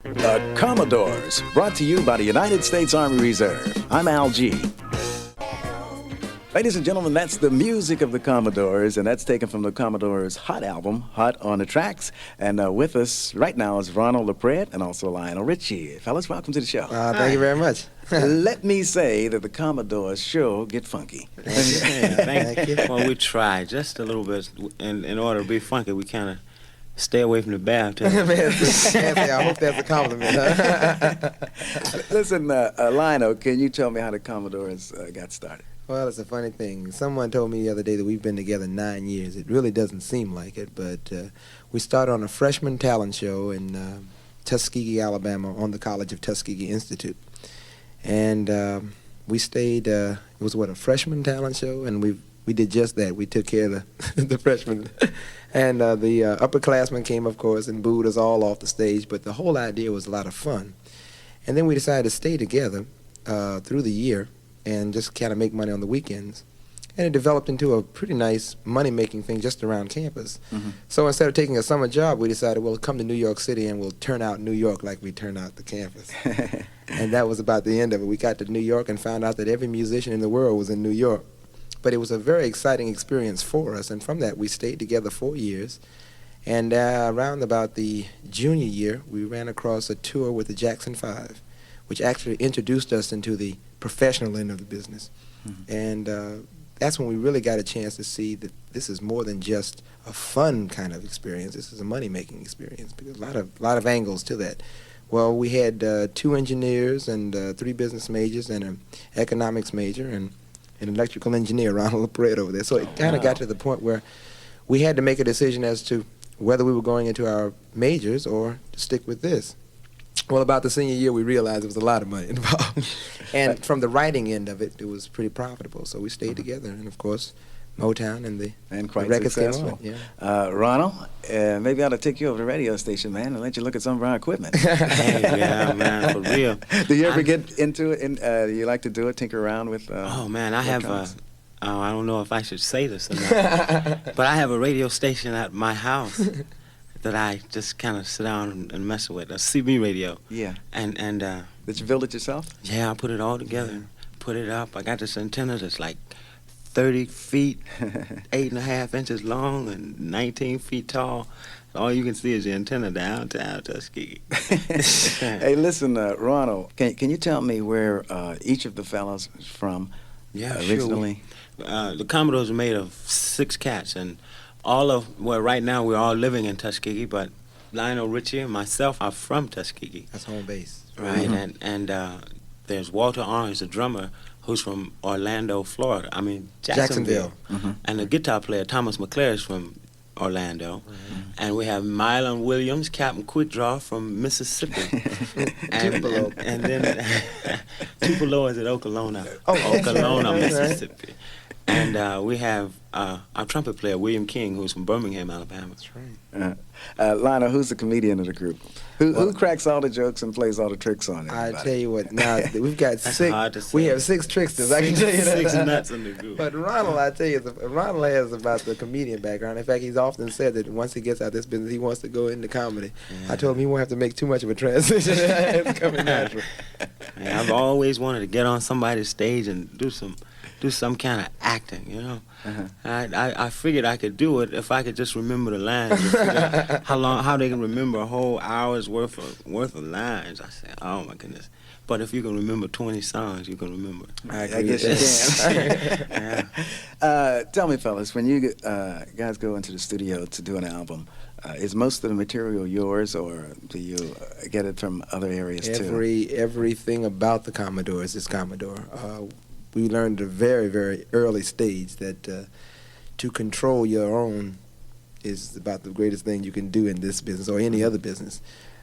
The Commodores, brought to you by the United States Army Reserve. I'm Al G. Ladies and gentlemen, that's the music of the Commodores, and that's taken from the Commodores' Hot album, Hot on the Tracks. And with us right now is Ronald LaPread and also Lionel Richie. Fellas, welcome to the show. Thank you very much. Let me say that the Commodores sure get funky. Thank you. Well, we try just a little bit. In order to be funky, we kind of stay away from the bathtub. I hope that's a compliment. Listen, Lionel, can you tell me how the Commodores got started? Well, it's a funny thing. Someone told me the other day that we've been together 9 years. It really doesn't seem like it, but we started on a freshman talent show in Tuskegee, Alabama, on the College of Tuskegee Institute. And we stayed, it was, a freshman talent show, and we did just that. We took care of the freshmen. And the upperclassmen came, of course, and booed us all off the stage, but the whole idea was a lot of fun. And then we decided to stay together through the year and just kind of make money on the weekends. And it developed into a pretty nice money-making thing just around campus. Mm-hmm. So instead of taking a summer job, we decided, well, come to New York City and we'll turn out New York like we turn out the campus. And that was about the end of it. We got to New York and found out that every musician in the world was in New York. But it was a very exciting experience for us, and from that we stayed together 4 years. And around about the junior year, we ran across a tour with the Jackson 5, which actually introduced us into the professional end of the business. Mm-hmm. And that's when we really got a chance to see that this is more than just a fun kind of experience. This is a money-making experience, because a lot of angles to that. Well, we had 2 engineers and 3 business majors and an economics major and an electrical engineer, Ronald LaPread, over there. So it kind of got to the point where we had to make a decision as to whether we were going into our majors or to stick with this. Well, about the senior year, we realized there was a lot of money involved. And from the writing end of it, it was pretty profitable. So we stayed together. And, of course, Motown and the records came on. Yeah. Ronald, maybe I ought to take you over to the radio station, man, and let you look at some of our equipment. Hey, yeah, man, for real. Do you ever get into it? Do you like to do it, tinker around with oh, man, I have I don't know if I should say this or not, but I have a radio station at my house that I just kind of sit down and mess with, a CB radio. Yeah. And did you build it yourself? Yeah, I put it all together, put it up. I got this antenna that's like 30 feet, 8.5 inches long, and 19 feet tall. All you can see is the antenna downtown Tuskegee. Hey, listen, Ronald, can you tell me where each of the fellows is from originally? Sure. The Commodores are made of 6 cats, and right now we're all living in Tuskegee, but Lionel, Richie, and myself are from Tuskegee. That's home base. Right, mm-hmm. and there's Walter Orange, the drummer, who's from Orlando, Florida. I mean, Jacksonville. Mm-hmm. And the guitar player, Thomas McClare, is from Orlando. Mm-hmm. And we have Mylon Williams, Captain Quickdraw from Mississippi. and then Tupelo is at Okolona, Mississippi. And we have our trumpet player, William King, who's from Birmingham, Alabama. That's right. Lionel, who's the comedian of the group? Who cracks all the jokes and plays all the tricks on it? I tell you what, now we've got 6. We have 6 tricksters. I can tell you that. 6 nuts in the group. But Ronald, I tell you, Ronald has about the comedian background. In fact, he's often said that once he gets out of this business, he wants to go into comedy. Yeah. I told him he won't have to make too much of a transition. It's coming natural. Yeah, I've always wanted to get on somebody's stage and do some kind of acting, you know. Uh-huh. I figured I could do it if I could just remember the lines. How they can remember a whole hour's worth of lines. I said, oh my goodness. But if you can remember 20 songs, you can remember. I guess you can. Yeah. Tell me, fellas, when you guys go into the studio to do an album, is most of the material yours, or do you get it from other areas too? Everything about the Commodores is Commodore. We learned at a very, very early stage that to control your own is about the greatest thing you can do in this business or any other business.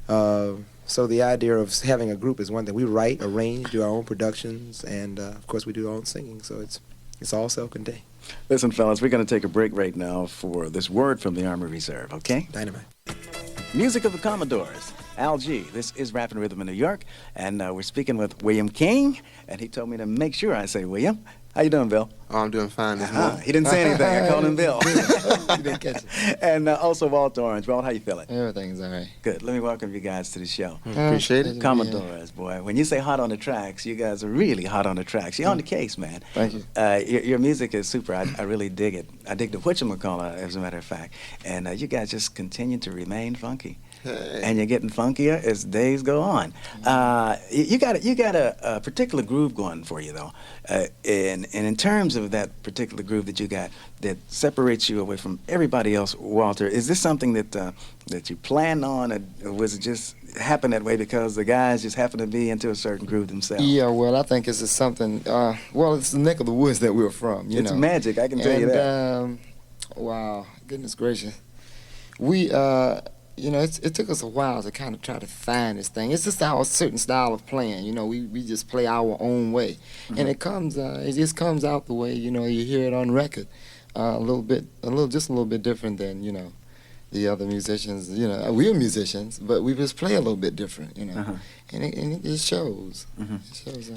So the idea of having a group is one thing. We write, arrange, do our own productions, and of course we do our own singing. So it's all self-contained. Listen, fellas, we're going to take a break right now for this word from the Army Reserve, okay? Dynamite. Music of the Commodores. Al G. This is Rapping Rhythm in New York, and we're speaking with William King, and he told me to make sure I say William. How you doing, Bill? Oh, I'm doing fine this morning. He didn't say anything. I called him Bill. You didn't catch it. And also Walter Orange. Walt, how you feeling? Everything's all right. Good. Let me welcome you guys to the show. Appreciate it. Commodores, boy. When you say hot on the tracks, you guys are really hot on the tracks. You're on the case, man. Thank you. Your music is super. I really dig it. I dig the whatchamacallit, as a matter of fact. And you guys just continue to remain funky. Hey. And you're getting funkier as days go on. You got a particular groove going for you, though. And in terms of that particular groove that you got that separates you away from everybody else, Walter, is this something that you planned on, or was it just happen that way because the guys just happen to be into a certain groove themselves? Yeah, well, I think it's just something. Well, it's the neck of the woods that we're from. It's know. magic, I can tell you that. Wow, goodness gracious, we. It took us a while to kind of try to find this thing. It's just our certain style of playing. We just play our own way, and it just comes out the way you hear it on record. Just a little bit different than the other musicians. We're musicians, but we just play a little bit different. And it just shows. It shows.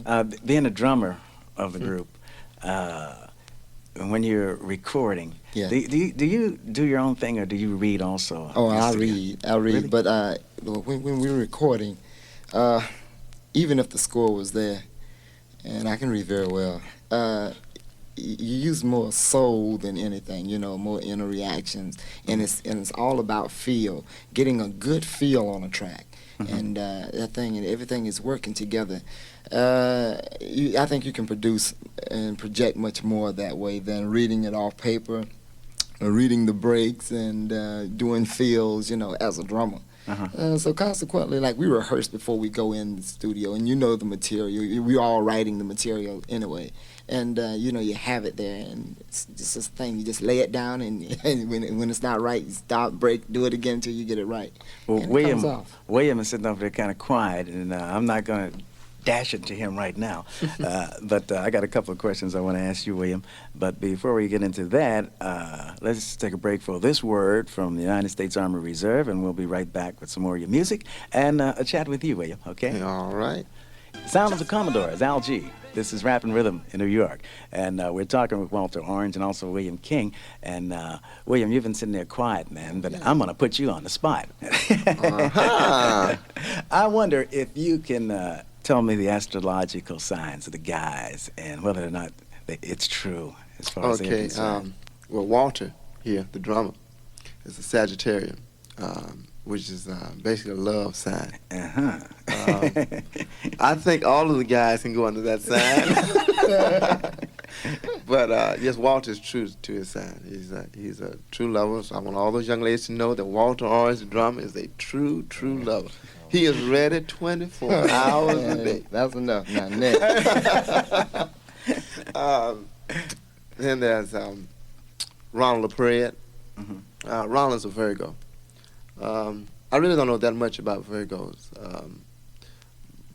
Being a drummer of the group. When you're recording, yeah. do you do your own thing, or do you read also? Oh, I read. Really? But when we're recording, even if the score was there, and I can read very well, you use more soul than anything. More inner reactions, and it's all about feel, getting a good feel on a track, and that thing and everything is working together. I think you can produce and project much more that way than reading it off paper, or reading the breaks and doing feels, as a drummer. So consequently, like, we rehearse before we go in the studio, and the material. We're all writing the material anyway, and you have it there, and it's just this thing. You just lay it down, and when it's not right, you stop, break, do it again until you get it right. Well, and William, it comes off. William is sitting over there kind of quiet, and I'm not going to dash it to him right now. But I got a couple of questions I want to ask you, William. But before we get into that, let's take a break for this word from the United States Army Reserve, and we'll be right back with some more of your music and a chat with you, William, okay? All right. Sound of the Commodores, Al G. This is Rapping Rhythm in New York. And we're talking with Walter Orange and also William King. And William, you've been sitting there quiet, man, but I'm going to put you on the spot. I wonder if you can tell me the astrological signs of the guys and whether or not it's true as far as they're concerned. Well, Walter here, the drummer, is a Sagittarian, which is basically a love sign. I think all of the guys can go under that sign. But yes, Walter is true to his sign. He's a true lover. So I want all those young ladies to know that Walter Orange, the drummer, is a true lover. He is ready 24 hours a day. That's enough. Now, next. Then there's Ronald LaPread. Ronald is a Virgo. I really don't know that much about Virgos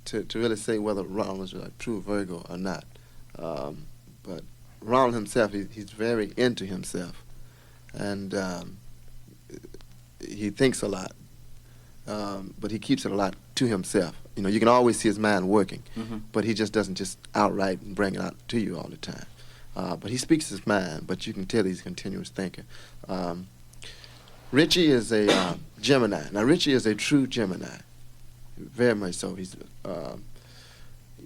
to really say whether Ronald is a true Virgo or not. But Ronald himself, he's very into himself, and he thinks a lot. But he keeps it a lot to himself. You can always see his mind working, but he just doesn't just outright bring it out to you all the time. But he speaks his mind, but you can tell he's a continuous thinker. Richie is a Gemini. Now, Richie is a true Gemini, very much so.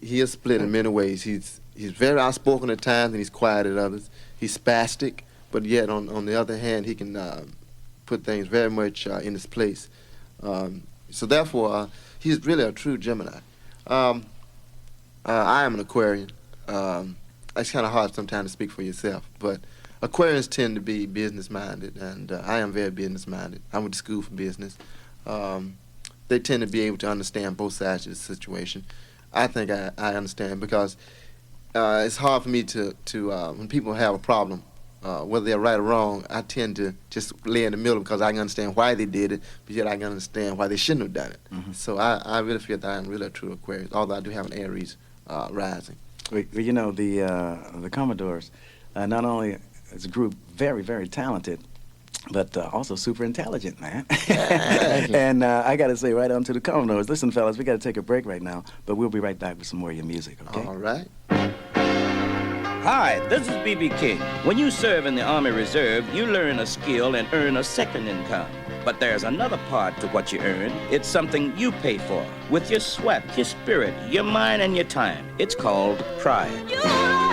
He is split in many ways. He's very outspoken at times, and he's quiet at others. He's spastic, but yet on the other hand, he can put things very much in his place. So therefore, he's really a true Gemini. I am an Aquarian. It's kind of hard sometimes to speak for yourself, but Aquarians tend to be business-minded, and I am very business-minded. I went to school for business. They tend to be able to understand both sides of the situation. I think I understand because it's hard for me to when people have a problem, whether they're right or wrong, I tend to just lay in the middle because I can understand why they did it, but yet I can understand why they shouldn't have done it. So I really feel that I am really a true Aquarius, although I do have an Aries rising. Well, the Commodores, not only is a group very, very talented, but also super intelligent, man. Thank you. And I got to say right on to the Commodores. Listen, fellas, we got to take a break right now, but we'll be right back with some more of your music, okay? All right. Hi, this is B.B. King. When you serve in the Army Reserve, you learn a skill and earn a second income. But there's another part to what you earn. It's something you pay for with your sweat, your spirit, your mind, and your time. It's called pride.